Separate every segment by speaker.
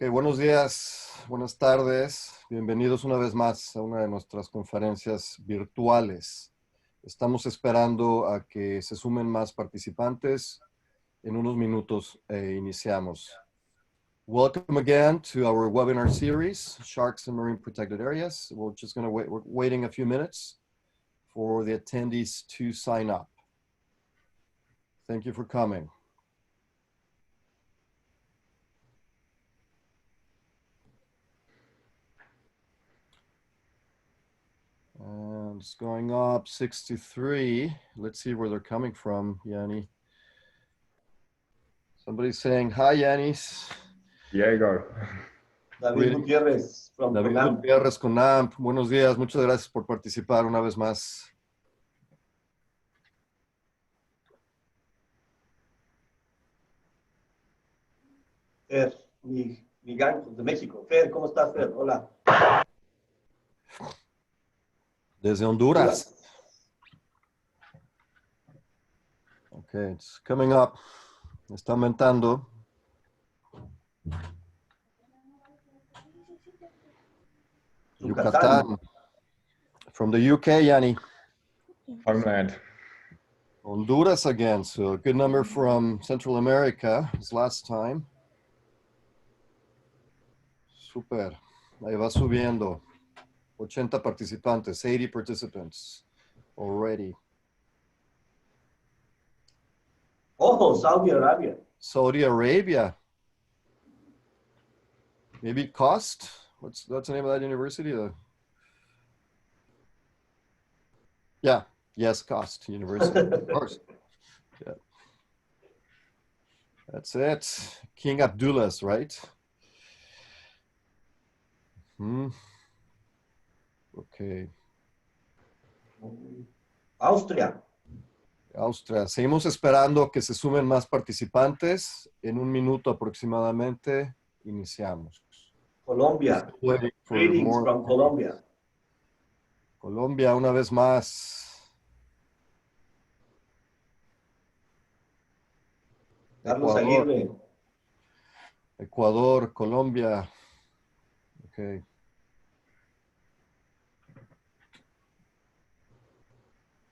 Speaker 1: Ok, buenos días, buenas tardes. Bienvenidos una vez más a una de nuestras conferencias virtuales. Estamos esperando a que se sumen más participantes. En unos minutos iniciamos. Welcome again to our webinar series, Sharks and Marine Protected Areas. We're just going to wait, we're waiting a few minutes for the attendees to sign up. Thank you for coming. And it's going up 63. Let's see where they're coming from, Yanni. Somebody's saying, hi, Yannis.
Speaker 2: Diego.
Speaker 3: David Gutiérrez from
Speaker 1: David
Speaker 3: Conam.
Speaker 1: Gutiérrez con AMP. Buenos días, muchas gracias por participar una vez más.
Speaker 3: Fer, mi gang de México. Fer, ¿cómo estás, Fer? Hola.
Speaker 1: Desde Honduras. Okay, it's coming up. Está aumentando. Yucatán. From the UK, Yanni.
Speaker 2: Homeland.
Speaker 1: Honduras again, so a good number from Central America as last time. Super, ahí va subiendo. 80 participantes, 80 participants already.
Speaker 3: Oh, Saudi Arabia.
Speaker 1: Saudi Arabia. Maybe Cost? What's the name of that university? Yeah, yes, Cost University, of course. Yeah. That's it. King Abdullah's, right? Okay.
Speaker 3: Austria.
Speaker 1: Austria. Seguimos esperando que se sumen más participantes. En un minuto aproximadamente iniciamos.
Speaker 3: Colombia. Greetings from Colombia.
Speaker 1: Colombia, una vez más.
Speaker 3: Carlos Aguirre.
Speaker 1: Ecuador, Colombia. Okay.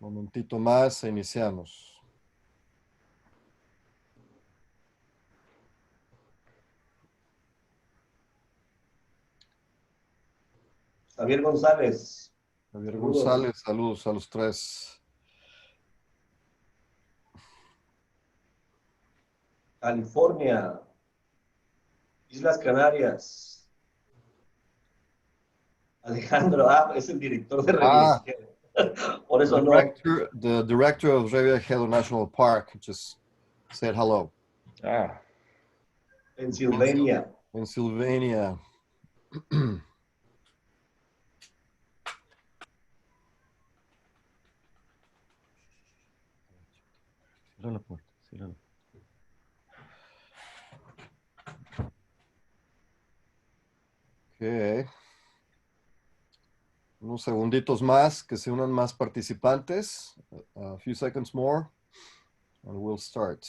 Speaker 1: Momentito más, iniciamos.
Speaker 3: Javier González.
Speaker 1: Javier González, saludos a los tres.
Speaker 3: California. Islas Canarias. Alejandro, es el director de Reviaje. Por eso
Speaker 1: The director of Reviaje National Park just said hello.
Speaker 2: Ah.
Speaker 3: Pennsylvania.
Speaker 1: Pennsylvania. Cierra la puerta, cierra la puerta. Okay. Unos segunditos más, que se unan más participantes. A few seconds more, and we'll start.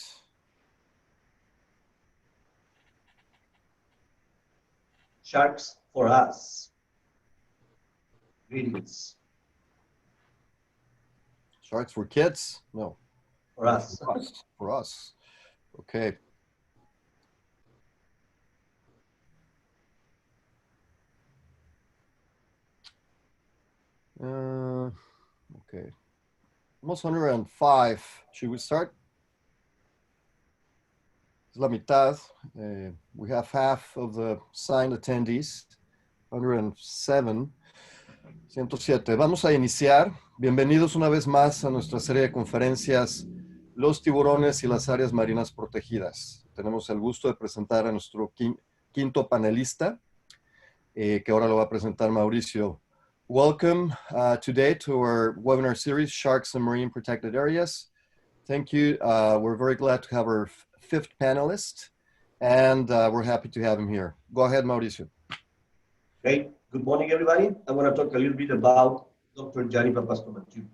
Speaker 3: Sharks for us. Greetings.
Speaker 1: Sharks for kids? No.
Speaker 3: For us.
Speaker 1: For us. Okay. Okay. Almost 105. Should we start? Es la mitad. We have half of the signed attendees. 107. 107. Vamos a iniciar. Bienvenidos una vez más a nuestra serie de conferencias Los tiburones y las áreas marinas protegidas. Tenemos el gusto de presentar a nuestro quinto panelista, que ahora lo va a presentar Mauricio. Welcome today to our webinar series, Sharks and Marine Protected Areas. Thank you. We're very glad to have our fifth panelist, and we're happy to have him here. Go ahead, Mauricio.
Speaker 3: Okay, good morning, everybody. I want to talk a little bit about Dr. Yannis Papastamatiou.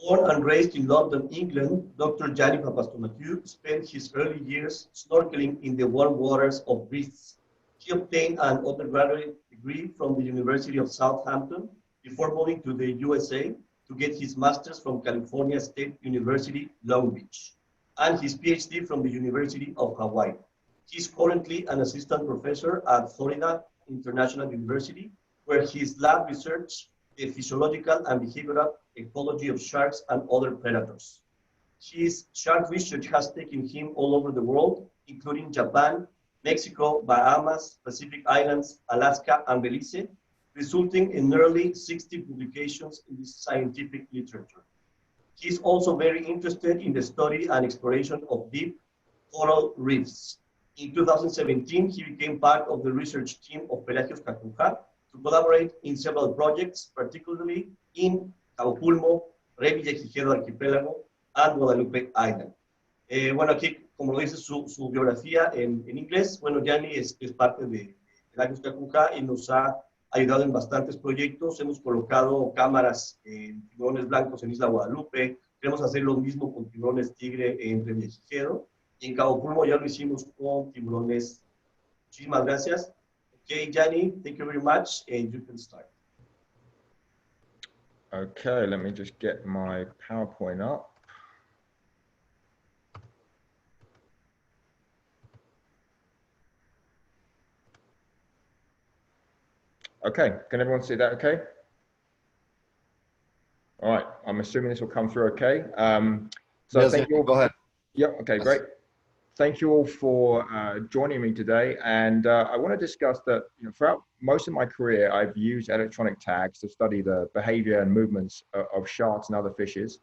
Speaker 3: Born and raised in London, England, Dr. Yannis Papastamatiou spent his early years snorkeling in the warm waters of Greece, He obtained an undergraduate degree from the University of Southampton before moving to the USA to get his master's from California State University, Long Beach, and his PhD from the University of Hawaii. He's currently an assistant professor at Florida International University, where his lab research the physiological and behavioral ecology of sharks and other predators. His shark research has taken him all over the world, including Japan, Mexico, Bahamas, Pacific Islands, Alaska, and Belize, resulting in nearly 60 publications in the scientific literature. He's also very interested in the study and exploration of deep coral reefs. In 2017, he became part of the research team of Pelagios Kakuja to collaborate in several projects, particularly in Cabo Pulmo, Rey Villagigedo Arquipélago, and Guadalupe Island. Bueno, aquí, como lo dice su biografía en inglés, bueno, Yanni es parte de Pelagios Kakuja y nos ha ayudado en bastantes proyectos. Hemos colocado cámaras en tiburones blancos en Isla Guadalupe. Queremos hacer lo mismo con tiburones tigre en Rey Villagigedo. Y en Cabo Pulmo ya lo hicimos con tiburones. Muchísimas gracias. Okay, Yanni, thank you very much, and you can start.
Speaker 2: Okay, let me just get my PowerPoint up. Okay, can everyone see that okay? All right, I'm assuming this will come through okay. So
Speaker 1: yes,
Speaker 2: thank you all.
Speaker 1: Go ahead.
Speaker 2: Yeah, okay, yes. Great. Thank you all for joining me today. And I want to discuss that, throughout most of my career, I've used electronic tags to study the behavior and movements of sharks and other fishes.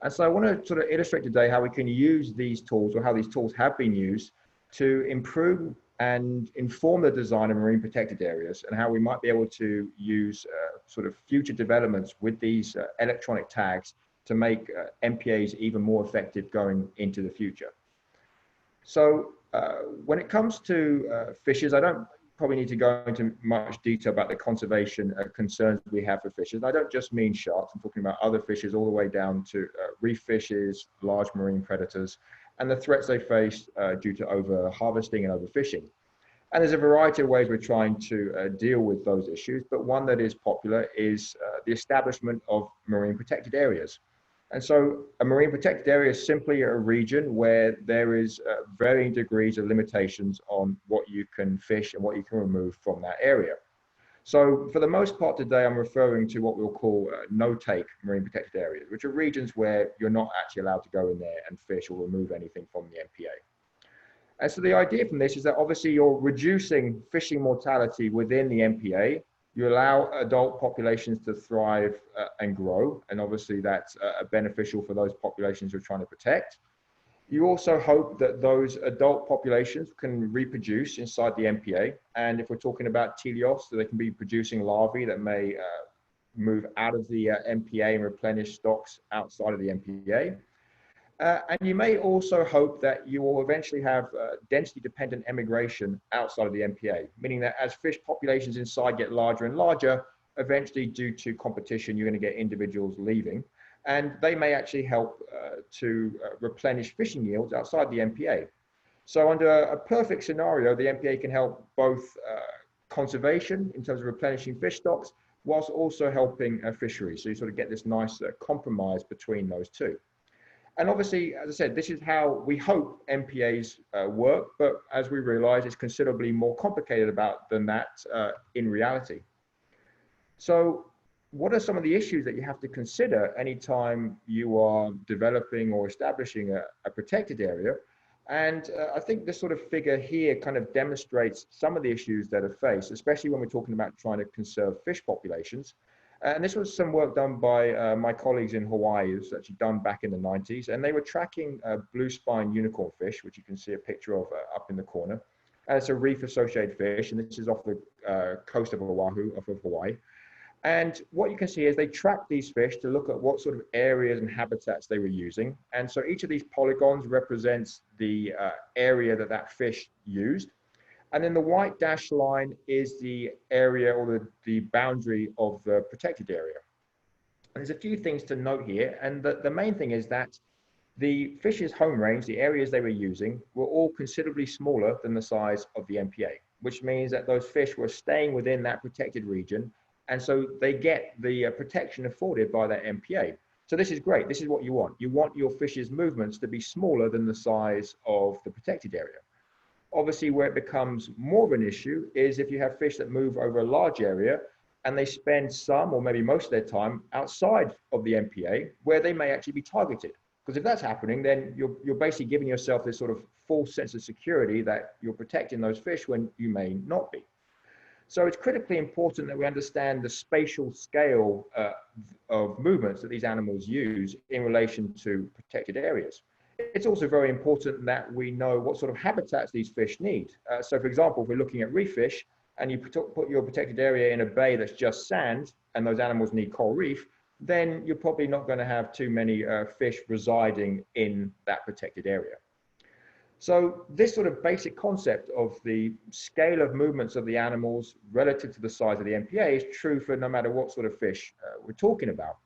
Speaker 2: And so I want to sort of illustrate today how we can use these tools, or how these tools have been used to improve and inform the design of marine protected areas, and how we might be able to use sort of future developments with these electronic tags to make MPAs even more effective going into the future. So when it comes to fishes, I don't probably need to go into much detail about the conservation concerns we have for fishes. I don't just mean sharks, I'm talking about other fishes all the way down to reef fishes, large marine predators, and the threats they face due to over-harvesting and overfishing. And there's a variety of ways we're trying to deal with those issues, but one that is popular is the establishment of marine protected areas. And so a marine protected area is simply a region where there is varying degrees of limitations on what you can fish and what you can remove from that area. So for the most part today, I'm referring to what we'll call no-take marine protected areas, which are regions where you're not actually allowed to go in there and fish or remove anything from the MPA. And so the idea from this is that obviously you're reducing fishing mortality within the MPA. You allow adult populations to thrive and grow, and obviously that's beneficial for those populations you're trying to protect. You also hope that those adult populations can reproduce inside the MPA, and if we're talking about teleosts, so they can be producing larvae that may move out of the MPA and replenish stocks outside of the MPA. And you may also hope that you will eventually have density-dependent emigration outside of the MPA, meaning that as fish populations inside get larger and larger, eventually due to competition, you're going to get individuals leaving. And they may actually help to replenish fishing yields outside the MPA. So under a perfect scenario, the MPA can help both conservation in terms of replenishing fish stocks, whilst also helping fisheries. So you sort of get this nice compromise between those two. And obviously, as I said, this is how we hope MPAs work, but as we realize, it's considerably more complicated than that in reality. So what are some of the issues that you have to consider anytime you are developing or establishing a protected area? And I think this sort of figure here kind of demonstrates some of the issues that are faced, especially when we're talking about trying to conserve fish populations. And this was some work done by my colleagues in Hawaii. It was actually done back in the 90s. And they were tracking blue spine unicorn fish, which you can see a picture of up in the corner. And it's a reef-associated fish, and this is off the coast of Oahu, off of Hawaii. And what you can see is they tracked these fish to look at what sort of areas and habitats they were using. And so each of these polygons represents the area that fish used. And then the white dashed line is the area or the boundary of the protected area. And there's a few things to note here. And the main thing is that the fish's home range, the areas they were using, were all considerably smaller than the size of the MPA, which means that those fish were staying within that protected region. And so they get the protection afforded by that MPA. So this is great. This is what you want. You want your fish's movements to be smaller than the size of the protected area. Obviously, where it becomes more of an issue is if you have fish that move over a large area and they spend some or maybe most of their time outside of the MPA, where they may actually be targeted. Because if that's happening, then you're basically giving yourself this sort of false sense of security that you're protecting those fish when you may not be. So it's critically important that we understand the spatial scale of movements that these animals use in relation to protected areas. It's also very important that we know what sort of habitats these fish need. So for example, if we're looking at reef fish and you put your protected area in a bay that's just sand and those animals need coral reef, then you're probably not going to have too many fish residing in that protected area. So this sort of basic concept of the scale of movements of the animals relative to the size of the MPA is true for no matter what sort of fish we're talking about.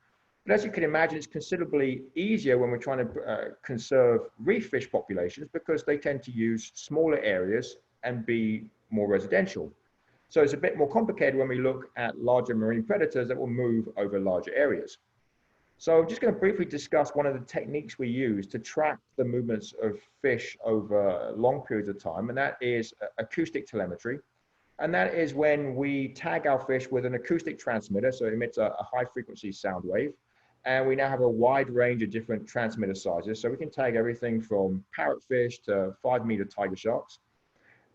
Speaker 2: But as you can imagine, it's considerably easier when we're trying to conserve reef fish populations because they tend to use smaller areas and be more residential. So it's a bit more complicated when we look at larger marine predators that will move over larger areas. So I'm just going to briefly discuss one of the techniques we use to track the movements of fish over long periods of time, and that is acoustic telemetry. And that is when we tag our fish with an acoustic transmitter, so it emits a high frequency sound wave. And we now have a wide range of different transmitter sizes. So we can tag everything from parrotfish to 5-meter tiger sharks.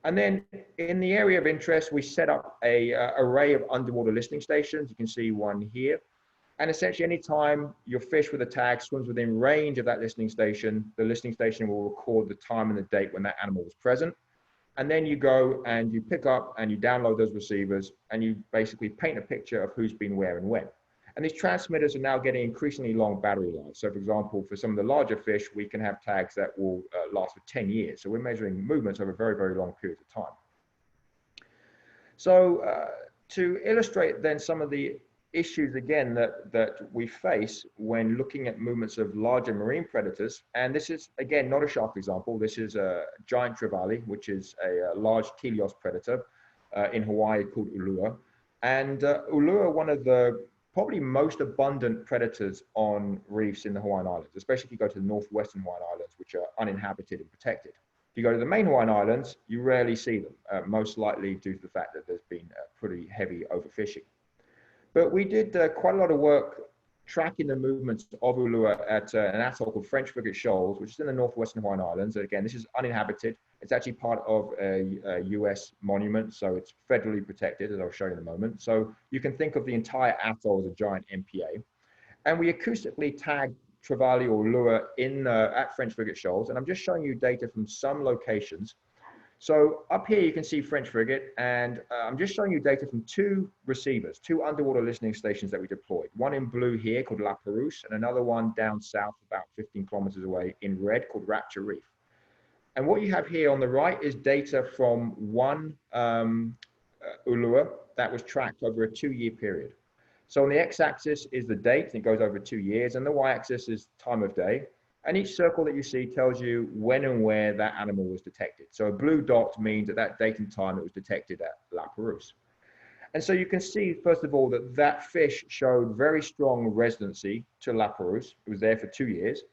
Speaker 2: And then in the area of interest, we set up an array of underwater listening stations. You can see one here. And essentially, anytime your fish with a tag swims within range of that listening station, the listening station will record the time and the date when that animal was present. And then you go and you pick up and you download those receivers and you basically paint a picture of who's been where and when. And these transmitters are now getting increasingly long battery life. So for example, for some of the larger fish, we can have tags that will last for 10 years. So we're measuring movements over very, very long periods of time. So to illustrate then some of the issues again that we face when looking at movements of larger marine predators, and this is again not a shark example, this is a giant trevally, which is a large teleos predator in Hawaii called ulua. And ulua, one of the probably most abundant predators on reefs in the Hawaiian Islands, especially if you go to the northwestern Hawaiian Islands, which are uninhabited and protected. If you go to the main Hawaiian Islands, you rarely see them, most likely due to the fact that there's been pretty heavy overfishing. But we did quite a lot of work tracking the movements of ulua at an atoll called French Frigate Shoals, which is in the northwestern Hawaiian Islands. And again, this is uninhabited. It's actually part of a US monument, so it's federally protected, as I'll show you in a moment. So you can think of the entire atoll as a giant MPA. And we acoustically tagged trevally or ulua at French Frigate Shoals. And I'm just showing you data from some locations. So up here, you can see French Frigate, and I'm just showing you data from two receivers, two underwater listening stations that we deployed. One in blue here called La Perouse, and another one down south about 15 kilometers away in red called Rapture Reef. And what you have here on the right is data from one ulua that was tracked over a 2-year period. So on the x-axis is the date, and it goes over 2 years, and the y-axis is time of day. And each circle that you see tells you when and where that animal was detected. So a blue dot means at that date and time it was detected at La Perouse. And so you can see, first of all, that that fish showed very strong residency to La Perouse. It was there for 2 years.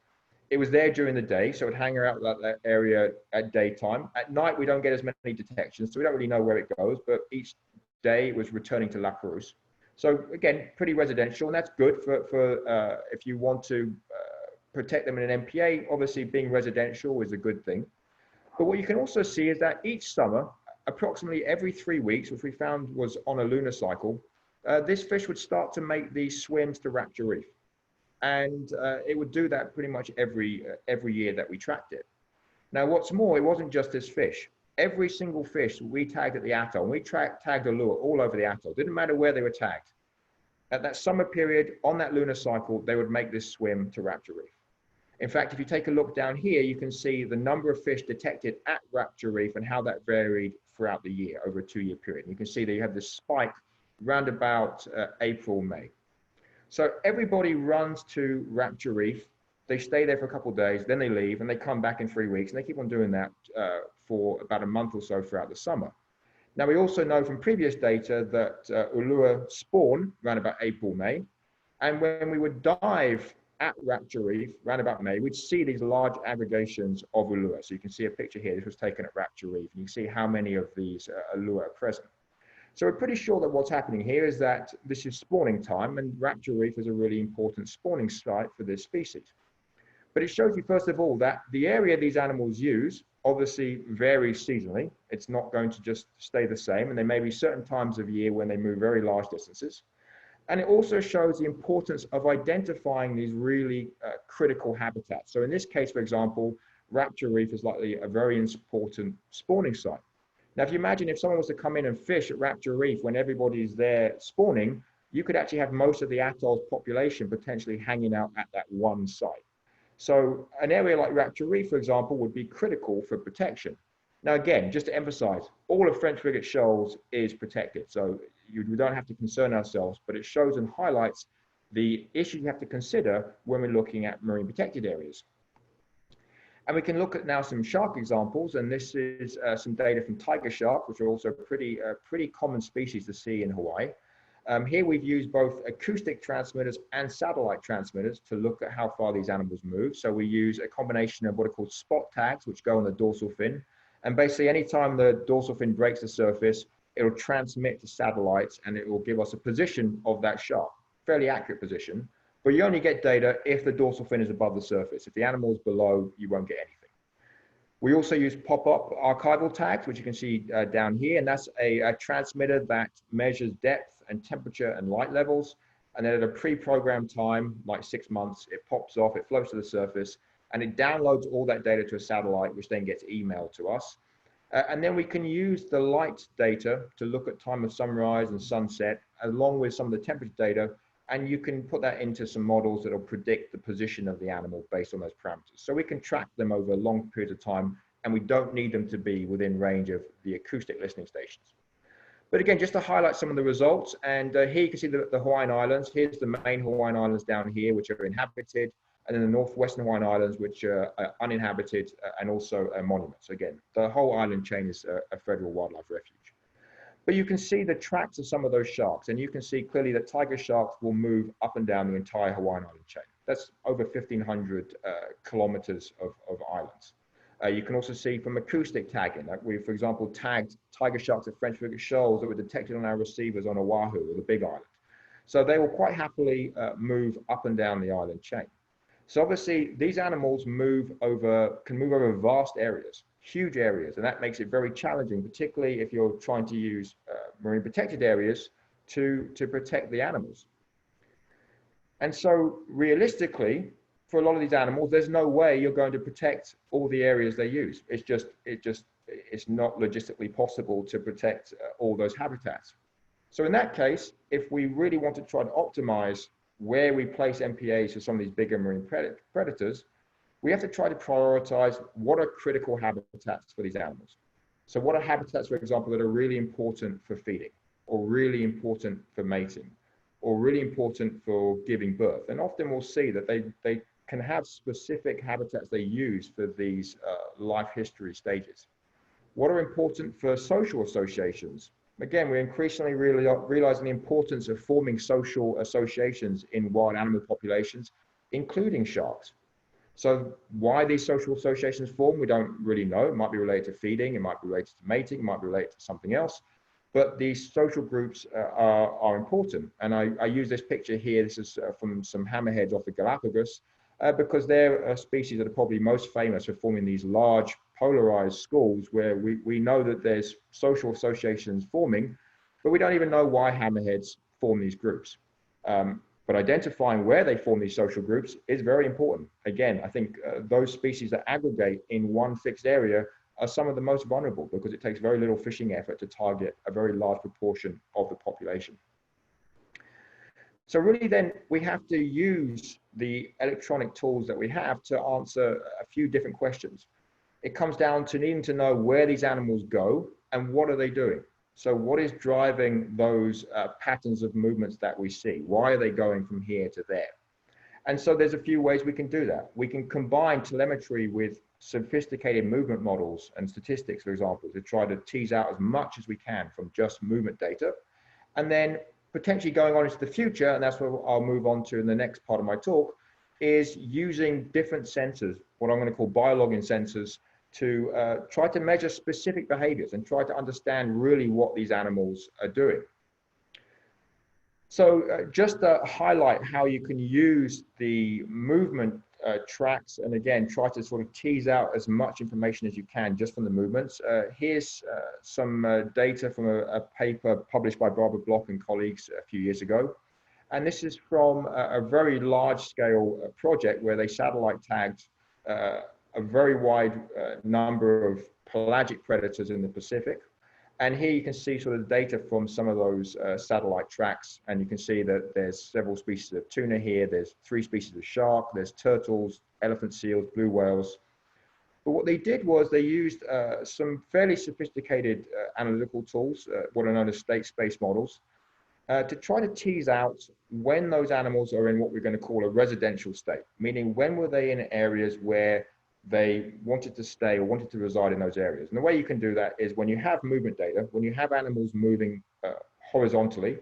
Speaker 2: It was there during the day, so it would hang around that area at daytime. At night, we don't get as many detections, so we don't really know where it goes, but each day it was returning to La Perouse. So again, pretty residential, and that's good for if you want to protect them in an MPA. Obviously, being residential is a good thing. But what you can also see is that each summer, approximately every 3 weeks, which we found was on a lunar cycle, this fish would start to make these swims to Rapture Reef. And it would do that pretty much every year that we tracked it. Now, what's more, it wasn't just this fish. Every single fish we tagged at the atoll, and we tagged a lure all over the atoll, didn't matter where they were tagged. At that summer period, on that lunar cycle, they would make this swim to Rapture Reef. In fact, if you take a look down here, you can see the number of fish detected at Rapture Reef and how that varied throughout the year, over a 2-year period. And you can see that you have this spike round about April, May. So everybody runs to Rapture Reef. They stay there for a couple of days, then they leave, and they come back in 3 weeks, and they keep on doing that for about a month or so throughout the summer. Now, we also know from previous data that Ulua spawn around about April, May. And when we would dive at Rapture Reef around about May, we'd see these large aggregations of Ulua. So you can see a picture here. This was taken at Rapture Reef. And you can see how many of these Ulua are present. So we're pretty sure that what's happening here is that this is spawning time, and Rapture Reef is a really important spawning site for this species. But it shows you, first of all, that the area these animals use obviously varies seasonally. It's not going to just stay the same, and there may be certain times of year when they move very large distances. And it also shows the importance of identifying these really critical habitats. So in this case, for example, Rapture Reef is likely a very important spawning site. Now, if you imagine if someone was to come in and fish at Rapture Reef when everybody's there spawning, you could actually have most of the atoll's population potentially hanging out at that one site. So an area like Rapture Reef, for example, would be critical for protection. Now, again, just to emphasize, all of French frigate shoals is protected. So we don't have to concern ourselves, but it shows and highlights the issues you have to consider when we're looking at marine protected areas. And we can look at now some shark examples, and this is some data from tiger shark, which are also pretty common species to see in Hawaii. Here we've used both acoustic transmitters and satellite transmitters to look at how far these animals move. So we use a combination of what are called spot tags, which go on the dorsal fin. And basically, anytime the dorsal fin breaks the surface, it'll transmit to satellites and it will give us a position of that shark, fairly accurate position. But you only get data if the dorsal fin is above the surface. If the animal is below, you won't get anything. We also use pop-up archival tags, which you can see down here. And that's a transmitter that measures depth and temperature and light levels. And then at a pre-programmed time, like 6 months, it pops off, it floats to the surface, and it downloads all that data to a satellite, which then gets emailed to us. And then we can use the light data to look at time of sunrise and sunset, along with some of the temperature data, and you can put that into some models that will predict the position of the animal based on those parameters. So we can track them over long periods of time, and we don't need them to be within range of the acoustic listening stations. But again, just to highlight some of the results, and here you can see the Hawaiian Islands. Here's the main Hawaiian Islands down here, which are inhabited, and then the northwestern Hawaiian Islands, which are uninhabited and also monuments. Again, the whole island chain is a federal wildlife refuge. But you can see the tracks of some of those sharks, and you can see clearly that tiger sharks will move up and down the entire Hawaiian Island chain. That's over 1,500 kilometers of islands. You can also see from acoustic tagging, like we, for example, tagged tiger sharks at French frigate shoals that were detected on our receivers on Oahu, or the Big Island. So they will quite happily move up and down the island chain. So obviously, these animals can move over vast areas, huge areas, and that makes it very challenging, particularly if you're trying to use marine protected areas to protect the animals. And so realistically, for a lot of these animals, there's no way you're going to protect all the areas they use. It's not logistically possible to protect all those habitats. So in that case, if we really want to try to optimize where we place MPAs for some of these bigger marine predators, we have to try to prioritize what are critical habitats for these animals. So what are habitats, for example, that are really important for feeding, or really important for mating, or really important for giving birth? And often we'll see that they can have specific habitats they use for these life history stages. What are important for social associations? Again, we're increasingly realizing the importance of forming social associations in wild animal populations, including sharks. So why these social associations form, we don't really know. It might be related to feeding, it might be related to mating, it might be related to something else. But these social groups are important. And I use this picture here. This is from some hammerheads off the Galapagos, because they're a species that are probably most famous for forming these large polarized schools where we know that there's social associations forming, but we don't even know why hammerheads form these groups. But identifying where they form these social groups is very important. Again, I think those species that aggregate in one fixed area are some of the most vulnerable because it takes very little fishing effort to target a very large proportion of the population. So really then we have to use the electronic tools that we have to answer a few different questions. It comes down to needing to know where these animals go and what are they doing. So what is driving those patterns of movements that we see? Why are they going from here to there? And so there's a few ways we can do that. We can combine telemetry with sophisticated movement models and statistics, for example, to try to tease out as much as we can from just movement data. And then potentially going on into the future, and that's what I'll move on to in the next part of my talk, is using different sensors, what I'm going to call biologging sensors, to try to measure specific behaviors and try to understand really what these animals are doing. So just to highlight how you can use the movement tracks, and again, try to sort of tease out as much information as you can just from the movements. Here's some data from a paper published by Barbara Bloch and colleagues a few years ago. And this is from a very large scale project where they satellite tagged a very wide number of pelagic predators in the Pacific. And here you can see sort of data from some of those satellite tracks. And you can see that there's several species of tuna here. There's 3 species of shark. There's turtles, elephant seals, blue whales. But what they did was they used some fairly sophisticated analytical tools, what are known as state space models, to try to tease out when those animals are in what we're going to call a residential state, meaning when were they in areas where they wanted to stay or wanted to reside in those areas. And the way you can do that is when you have movement data, when you have animals moving horizontally,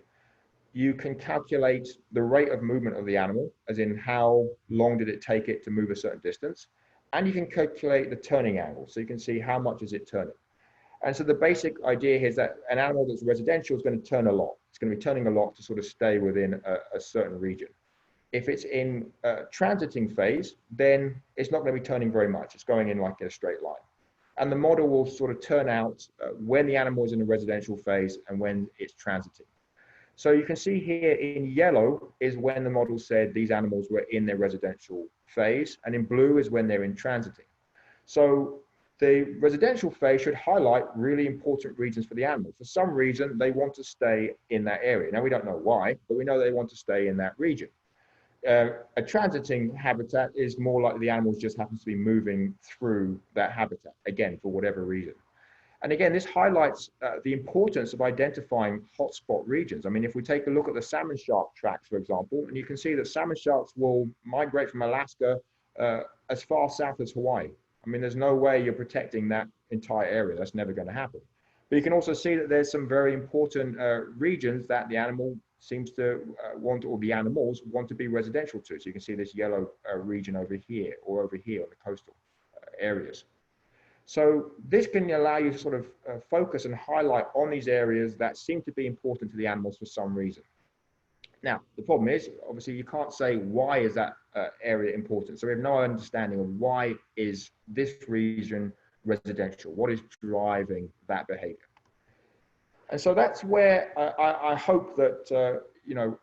Speaker 2: you can calculate the rate of movement of the animal, as in how long did it take it to move a certain distance, and you can calculate the turning angle, so you can see how much is it turning. And so the basic idea here is that an animal that's residential is going to turn a lot. It's going to be turning a lot to sort of stay within a certain region. If it's in a transiting phase, then it's not going to be turning very much. It's going in like in a straight line. And the model will sort of turn out when the animal is in a residential phase and when it's transiting. So you can see here in yellow is when the model said these animals were in their residential phase, and in blue is when they're in transiting. So the residential phase should highlight really important regions for the animal. For some reason, they want to stay in that area. Now, we don't know why, but we know they want to stay in that region. A transiting habitat is more likely the animals just happens to be moving through that habitat, again, for whatever reason. And again, this highlights the importance of identifying hotspot regions. I mean, if we take a look at the salmon shark tracks, for example, and you can see that salmon sharks will migrate from Alaska as far south as Hawaii. I mean, there's no way you're protecting that entire area. That's never going to happen. But you can also see that there's some very important regions that the animal seems to want, or the animals want to be residential to. So you can see this yellow region over here, or over here on the coastal areas. So this can allow you to sort of focus and highlight on these areas that seem to be important to the animals for some reason. Now, the problem is, obviously, you can't say why is that area important. So we have no understanding of why is this region residential, what is driving that behavior. And so that's where I hope that, you know,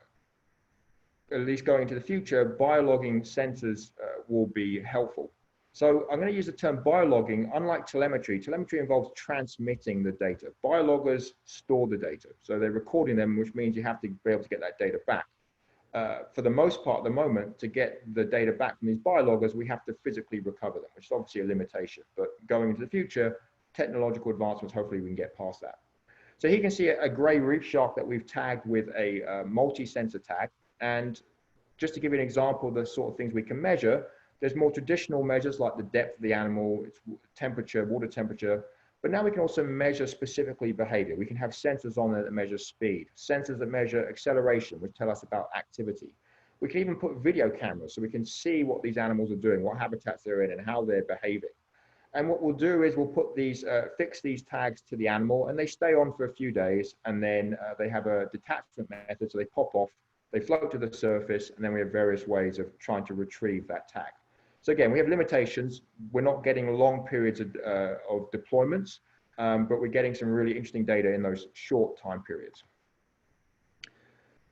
Speaker 2: at least going into the future, biologging sensors will be helpful. So I'm going to use the term biologging. Unlike telemetry, telemetry involves transmitting the data. Biologgers store the data. So they're recording them, which means you have to be able to get that data back. For the most part at the moment, to get the data back from these biologgers, we have to physically recover them, which is obviously a limitation. But going into the future, technological advancements, hopefully we can get past that. So here you can see a gray reef shark that we've tagged with a multi-sensor tag. And just to give you an example of the sort of things we can measure, there's more traditional measures like the depth of the animal, its temperature, water temperature, but now we can also measure specifically behavior. We can have sensors on there that measure speed, sensors that measure acceleration, which tell us about activity. We can even put video cameras so we can see what these animals are doing, what habitats they're in, and how they're behaving. And what we'll do is we'll put these, fix these tags to the animal, and they stay on for a few days, and then they have a detachment method, so they pop off, they float to the surface, and then we have various ways of trying to retrieve that tag. So again, we have limitations. We're not getting long periods of deployments, but we're getting some really interesting data in those short time periods.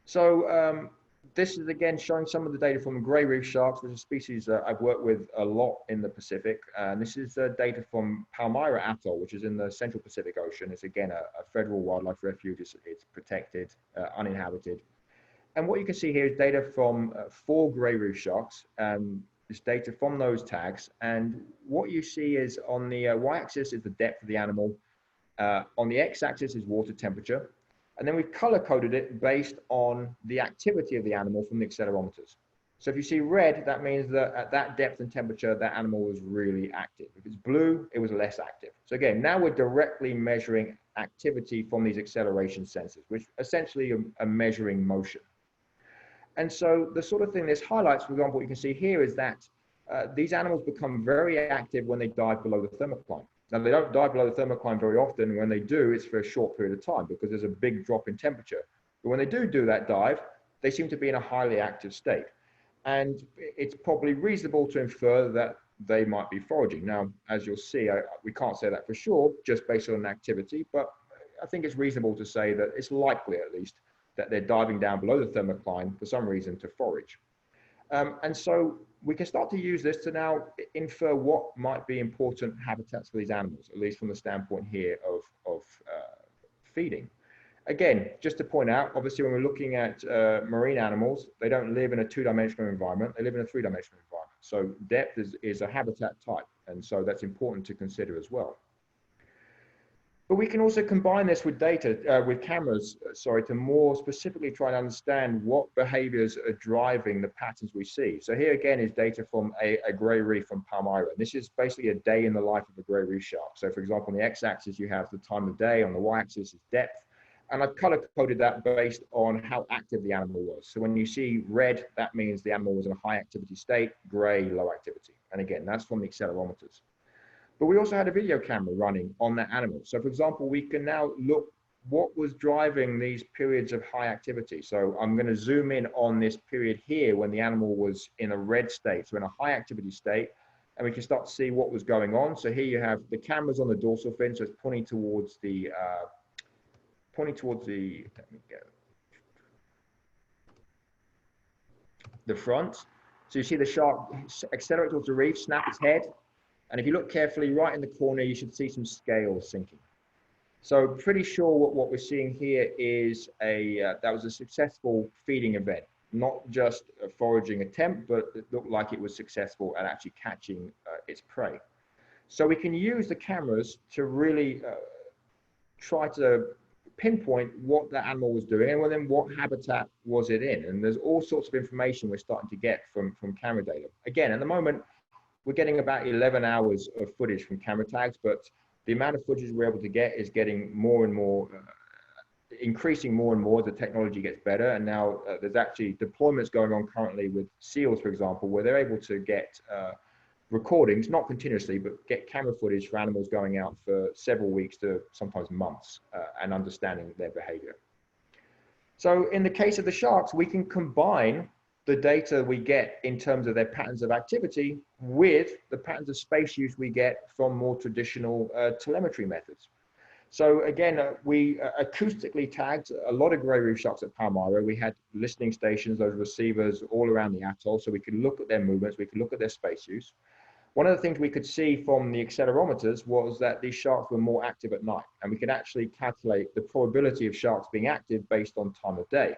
Speaker 2: So this is again showing some of the data from gray reef sharks, which is a species I've worked with a lot in the Pacific. And this is data from Palmyra Atoll, which is in the Central Pacific Ocean. It's again a federal wildlife refuge. It's protected, uninhabited. And what you can see here is data from 4 gray reef sharks. This data from those tags, and what you see is on the y-axis is the depth of the animal, on the x-axis is water temperature, and then we've color-coded it based on the activity of the animal from the accelerometers. So if you see red, that means that at that depth and temperature, that animal was really active. If it's blue, it was less active. So again, now we're directly measuring activity from these acceleration sensors, which essentially are measuring motion. And so the sort of thing this highlights, for example, what you can see here is that these animals become very active when they dive below the thermocline. Now, they don't dive below the thermocline very often. When they do, it's for a short period of time because there's a big drop in temperature. But when they do that dive, they seem to be in a highly active state. And it's probably reasonable to infer that they might be foraging. Now, as you'll see, we can't say that for sure, just based on activity, but I think it's reasonable to say that it's likely, at least, that they're diving down below the thermocline for some reason to forage. And so we can start to use this to now infer what might be important habitats for these animals, at least from the standpoint here of feeding. Again, just to point out, obviously, when we're looking at marine animals, they don't live in a two-dimensional environment, they live in a three-dimensional environment. So depth is a habitat type, and so that's important to consider as well. But we can also combine this with data, with cameras, to more specifically try and understand what behaviors are driving the patterns we see. So here again is data from a grey reef from Palmyra. This is basically a day in the life of a grey reef shark. So for example, on the x-axis, you have the time of day, on the y-axis is depth. And I've color-coded that based on how active the animal was. So when you see red, that means the animal was in a high activity state, grey, low activity. And again, that's from the accelerometers. But we also had a video camera running on that animal. So for example, we can now look what was driving these periods of high activity. So I'm going to zoom in on this period here when the animal was in a red state, so in a high activity state, and we can start to see what was going on. So here you have the cameras on the dorsal fin, so it's pointing towards the, let me go, the front. So you see the shark accelerate towards the reef, snap its head, and if you look carefully right in the corner, you should see some scales sinking. So pretty sure what we're seeing here is that was a successful feeding event, not just a foraging attempt, but it looked like it was successful at actually catching its prey. So we can use the cameras to really try to pinpoint what that animal was doing and then what habitat was it in. And there's all sorts of information we're starting to get from camera data. Again, at the moment, we're getting about 11 hours of footage from camera tags, but the amount of footage we're able to get is getting more and more, increasing more and more. The technology gets better, and now there's actually deployments going on currently with SEALs, for example, where they're able to get recordings, not continuously, but get camera footage for animals going out for several weeks to sometimes months and understanding their behavior. So in the case of the sharks, we can combine the data we get in terms of their patterns of activity with the patterns of space use we get from more traditional telemetry methods. So again, we acoustically tagged a lot of grey reef sharks at Palmyra. We had listening stations, those receivers all around the atoll, so we could look at their movements, we could look at their space use. One of the things we could see from the accelerometers was that these sharks were more active at night, and we could actually calculate the probability of sharks being active based on time of day.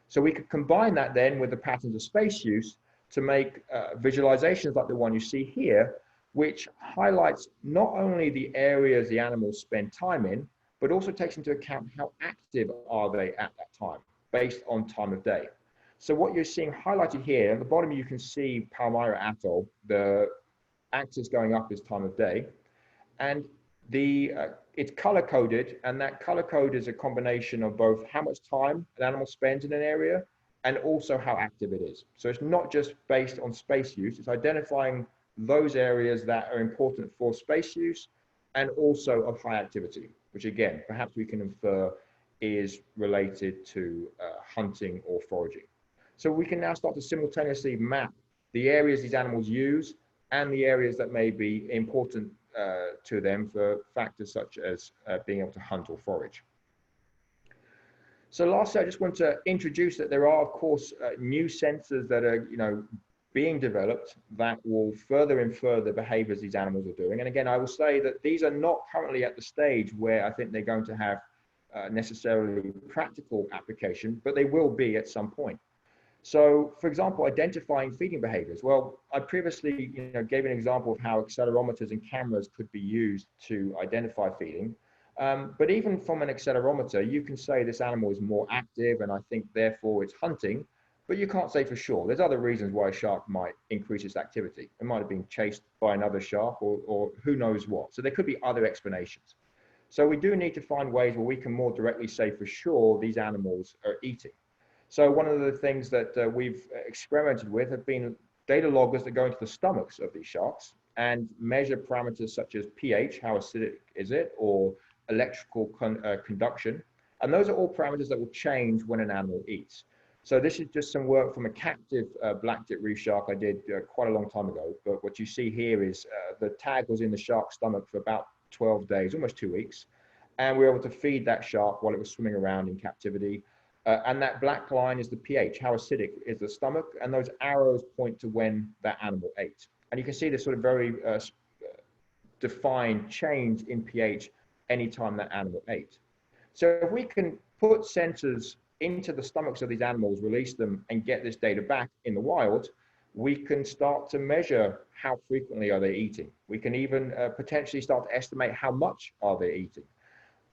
Speaker 2: So we could combine that then with the patterns of space use to make visualizations like the one you see here, which highlights not only the areas the animals spend time in, but also takes into account how active are they at that time, based on time of day. So what you're seeing highlighted here, at the bottom you can see Palmyra Atoll, the axis going up is time of day, and it's color-coded, and that color code is a combination of both how much time an animal spends in an area and also how active it is. So it's not just based on space use, it's identifying those areas that are important for space use and also of high activity, which again, perhaps we can infer is related to hunting or foraging. So we can now start to simultaneously map the areas these animals use and the areas that may be important to them for factors such as being able to hunt or forage. So lastly, I just want to introduce that there are, of course, new sensors that are, being developed that will further infer the behaviors these animals are doing. And again, I will say that these are not currently at the stage where I think they're going to have necessarily practical application, but they will be at some point. So, for example, identifying feeding behaviors. Well, I previously gave an example of how accelerometers and cameras could be used to identify feeding. But even from an accelerometer, you can say this animal is more active and I think therefore it's hunting. but you can't say for sure. There's other reasons why a shark might increase its activity. It might have been chased by another shark or who knows what. So there could be other explanations. So we do need to find ways where we can more directly say for sure these animals are eating. So one of the things that we've experimented with have been data loggers that go into the stomachs of these sharks and measure parameters such as pH, how acidic is it, or electrical conduction. And those are all parameters that will change when an animal eats. So this is just some work from a captive black tip reef shark I did quite a long time ago. But what you see here is the tag was in the shark's stomach for about 12 days, almost 2 weeks. And we were able to feed that shark while it was swimming around in captivity. And that black line is the pH, how acidic is the stomach, and those arrows point to when that animal ate. And you can see this sort of very defined change in pH anytime that animal ate. So if we can put sensors into the stomachs of these animals, release them, and get this data back in the wild, we can start to measure how frequently are they eating. We can even potentially start to estimate how much are they eating.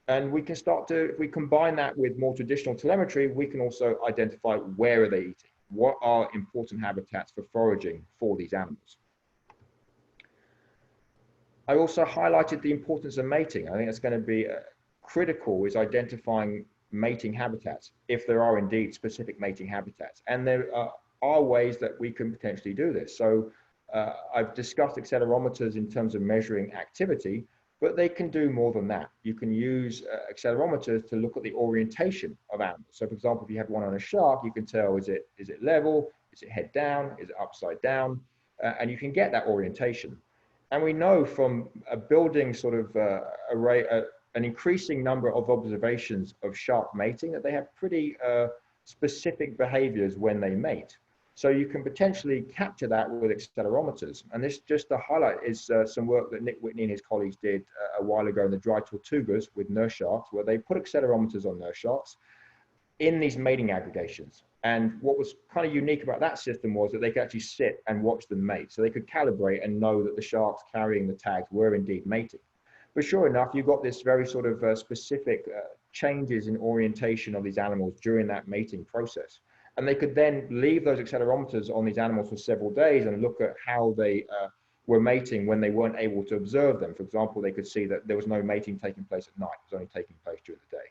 Speaker 2: And we can start to, if we combine that with more traditional telemetry, we can also identify where are they eating, what are important habitats for foraging for these animals. I also highlighted the importance of mating. I think that's going to be critical, is identifying mating habitats, if there are indeed specific mating habitats. And there are ways that we can potentially do this. So I've discussed accelerometers in terms of measuring activity, but they can do more than that. You can use accelerometers to look at the orientation of animals. So for example, if you have one on a shark, you can tell, is it level? Is it head down? Is it upside down? And you can get that orientation. And we know from building sort of an increasing number of observations of shark mating that they have pretty specific behaviors when they mate. So you can potentially capture that with accelerometers. And this, just to highlight, is some work that Nick Whitney and his colleagues did a while ago in the dry tortugas with nurse sharks, where they put accelerometers on nurse sharks in these mating aggregations. And what was kind of unique about that system was that they could actually sit and watch them mate. So they could calibrate and know that the sharks carrying the tags were indeed mating. But sure enough, you got this very sort of specific changes in orientation of these animals during that mating process. And they could then leave those accelerometers on these animals for several days and look at how they were mating when they weren't able to observe them. For example, they could see that there was no mating taking place at night. It was only taking place during the day.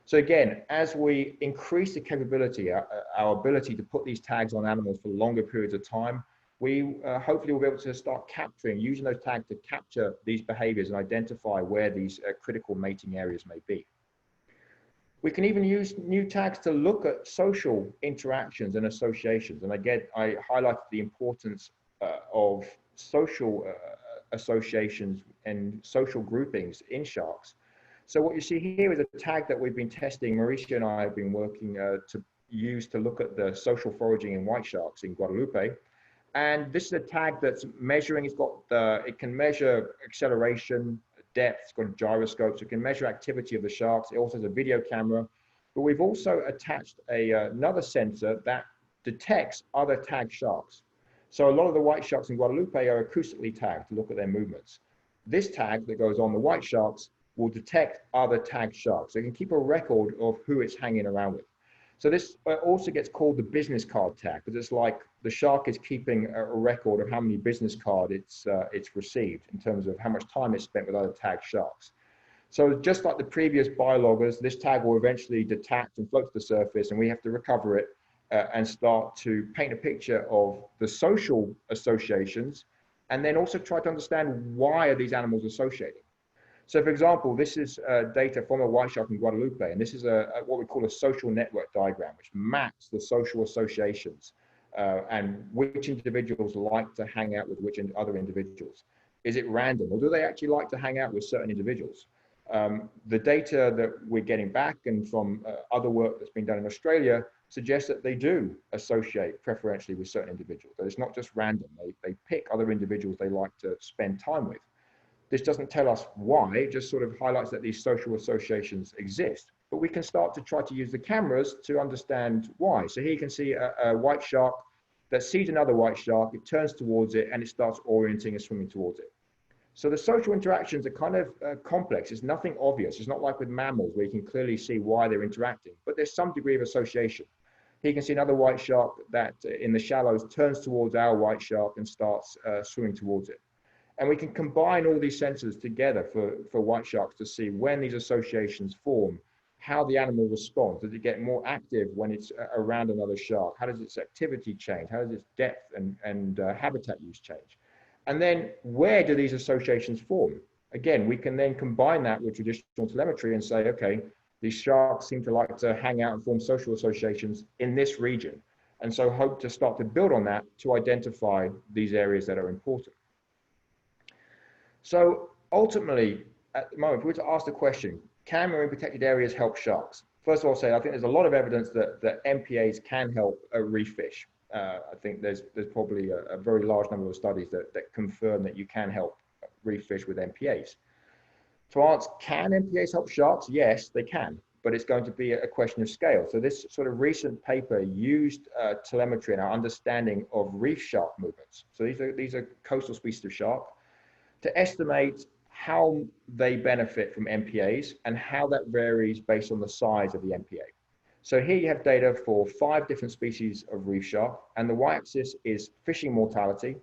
Speaker 2: So again, as we increase the capability, our ability to put these tags on animals for longer periods of time, we hopefully will be able to start capturing, using those tags to capture these behaviors and identify where these critical mating areas may be. We can even use new tags to look at social interactions and associations. And again, I highlighted the importance of social associations and social groupings in sharks. So what you see here is a tag that we've been testing. Mauricio and I have been working to use to look at the social foraging in white sharks in Guadalupe. And this is a tag that's measuring, it can measure acceleration, depth, it's got a gyroscope, so it can measure activity of the sharks. It also has a video camera, but we've also attached another sensor that detects other tagged sharks. So a lot of the white sharks in Guadalupe are acoustically tagged to look at their movements. This tag that goes on the white sharks will detect other tagged sharks. So it can keep a record of who it's hanging around with. So this also gets called the business card tag, because it's like the shark is keeping a record of how many business cards it's received in terms of how much time it's spent with other tagged sharks. So just like the previous biologgers, this tag will eventually detach and float to the surface, and we have to recover it and start to paint a picture of the social associations, and then also try to understand why are these animals associating. So for example, this is data from a white shark in Guadalupe, and this is what we call a social network diagram, which maps the social associations and which individuals like to hang out with which other individuals. Is it random, or do they actually like to hang out with certain individuals? The data that we're getting back and from other work that's been done in Australia suggests that they do associate preferentially with certain individuals. That it's not just random. They pick other individuals they like to spend time with. This doesn't tell us why, it just sort of highlights that these social associations exist. But we can start to try to use the cameras to understand why. So here you can see a white shark that sees another white shark, it turns towards it, and it starts orienting and swimming towards it. So the social interactions are kind of complex. It's nothing obvious. It's not like with mammals where you can clearly see why they're interacting, but there's some degree of association. He can see another white shark that in the shallows turns towards our white shark and starts swimming towards it. And we can combine all these sensors together for white sharks to see when these associations form, how the animal responds. Does it get more active when it's around another shark? How does its activity change? How does its depth and habitat use change? And then where do these associations form? Again, we can then combine that with traditional telemetry and say, okay, these sharks seem to like to hang out and form social associations in this region. And so hope to start to build on that to identify these areas that are important. So ultimately, at the moment, if we were to ask the question, can marine protected areas help sharks? First of all, I think there's a lot of evidence that MPAs can help reef fish. I think there's probably a very large number of studies that confirm that you can help reef fish with MPAs. To answer, can MPAs help sharks? Yes, they can, but it's going to be a question of scale. So this sort of recent paper used telemetry and our understanding of reef shark movements. So these are coastal species of shark, to estimate how they benefit from MPAs and how that varies based on the size of the MPA. So here you have data for 5 different species of reef shark, and the y-axis is fishing mortality,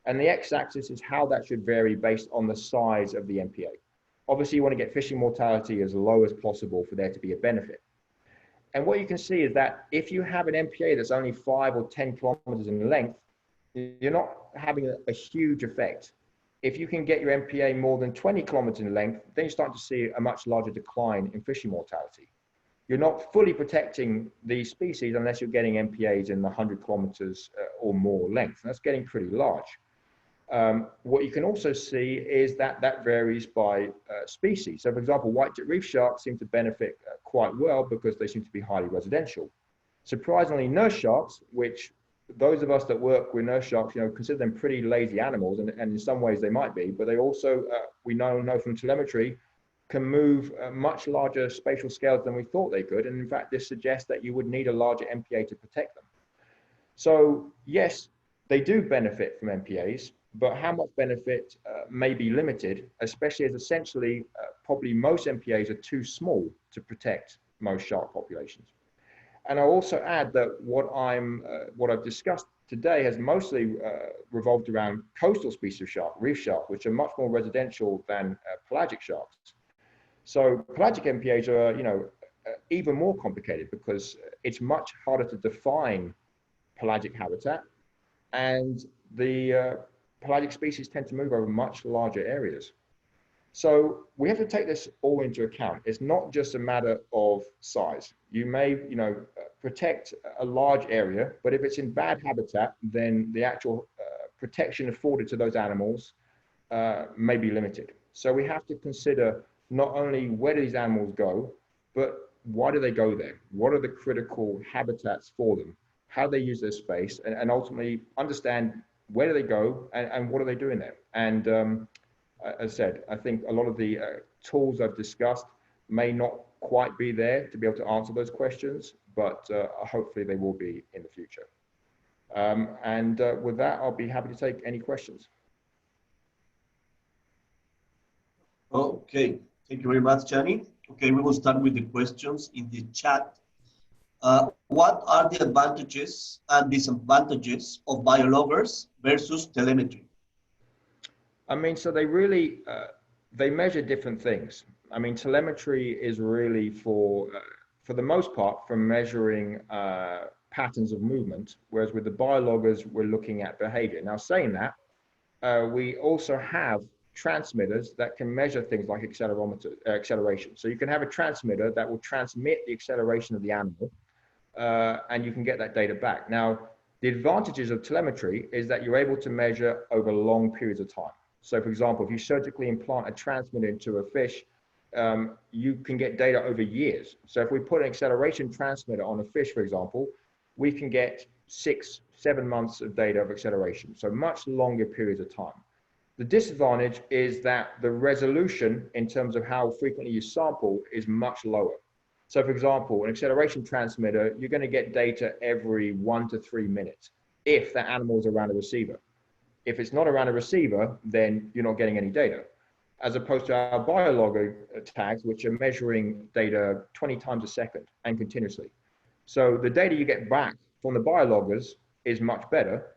Speaker 2: and the x-axis is how that should vary based on the size of the MPA. Obviously, you want to get fishing mortality as low as possible for there to be a benefit. And what you can see is that if you have an MPA that's only 5 or 10 kilometers in length, you're not having a huge effect. If you can get your MPA more than 20 kilometers in length, then you start to see a much larger decline in fishing mortality. You're not fully protecting these species unless you're getting MPAs in the 100 kilometers or more length. That's getting pretty large. What you can also see is that varies by species. So for example, white-tip reef sharks seem to benefit quite well because they seem to be highly residential. Surprisingly, nurse sharks, which those of us that work with nurse sharks, consider them pretty lazy animals, and in some ways they might be, but they also, we know from telemetry, can move much larger spatial scales than we thought they could. And in fact, this suggests that you would need a larger MPA to protect them. So yes, they do benefit from MPAs, but how much benefit may be limited, especially as essentially probably most MPAs are too small to protect most shark populations. And I'll also add that what I've discussed today has mostly revolved around coastal species of shark, reef shark, which are much more residential than pelagic sharks. So pelagic MPAs are, even more complicated because it's much harder to define pelagic habitat, and the pelagic species tend to move over much larger areas. So we have to take this all into account. It's not just a matter of size. You may, protect a large area, but if it's in bad habitat, then the actual protection afforded to those animals may be limited. So we have to consider not only where do these animals go, but why do they go there? What are the critical habitats for them? How do they use their space? And ultimately understand where do they go and what are they doing there? And as I said, I think a lot of the tools I've discussed may not quite be there to be able to answer those questions, but hopefully they will be in the future. With that, I'll be happy to take any questions.
Speaker 3: Okay, thank you very much, Gianni. Okay, we will start with the questions in the chat. What are the advantages and disadvantages of biologgers versus telemetry?
Speaker 2: I mean, so they really, they measure different things. I mean, telemetry is really for the most part, for measuring patterns of movement, whereas with the biologgers, we're looking at behavior. Now, saying that, we also have transmitters that can measure things like acceleration. So you can have a transmitter that will transmit the acceleration of the animal, and you can get that data back. Now, the advantages of telemetry is that you're able to measure over long periods of time. So for example, if you surgically implant a transmitter into a fish, you can get data over years. So if we put an acceleration transmitter on a fish, for example, we can get 6-7 months of data of acceleration. So much longer periods of time. The disadvantage is that the resolution in terms of how frequently you sample is much lower. So for example, an acceleration transmitter, you're going to get data every 1 to 3 minutes if that animal is around a receiver. If it's not around a receiver, then you're not getting any data. As opposed to our biologger tags, which are measuring data 20 times a second and continuously. So the data you get back from the biologgers is much better,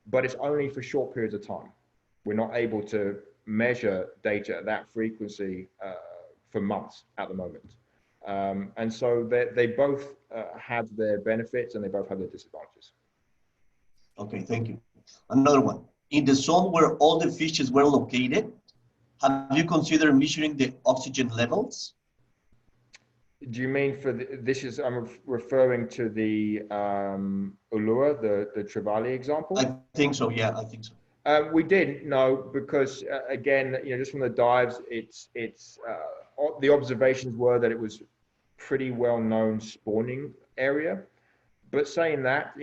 Speaker 2: but it's only for short periods of time. We're not able to measure data at that frequency for months at the moment. And so they both have their benefits and they both have their disadvantages.
Speaker 3: Okay, thank you. Another one. In the zone where all the fishes were located, have you considered measuring the oxygen levels?
Speaker 2: Do you mean for I'm referring to the Ulua, the Trevally example?
Speaker 3: I think so, yeah, I think so.
Speaker 2: We did, no, because again, just from the dives, the observations were that it was pretty well-known spawning area. But saying that,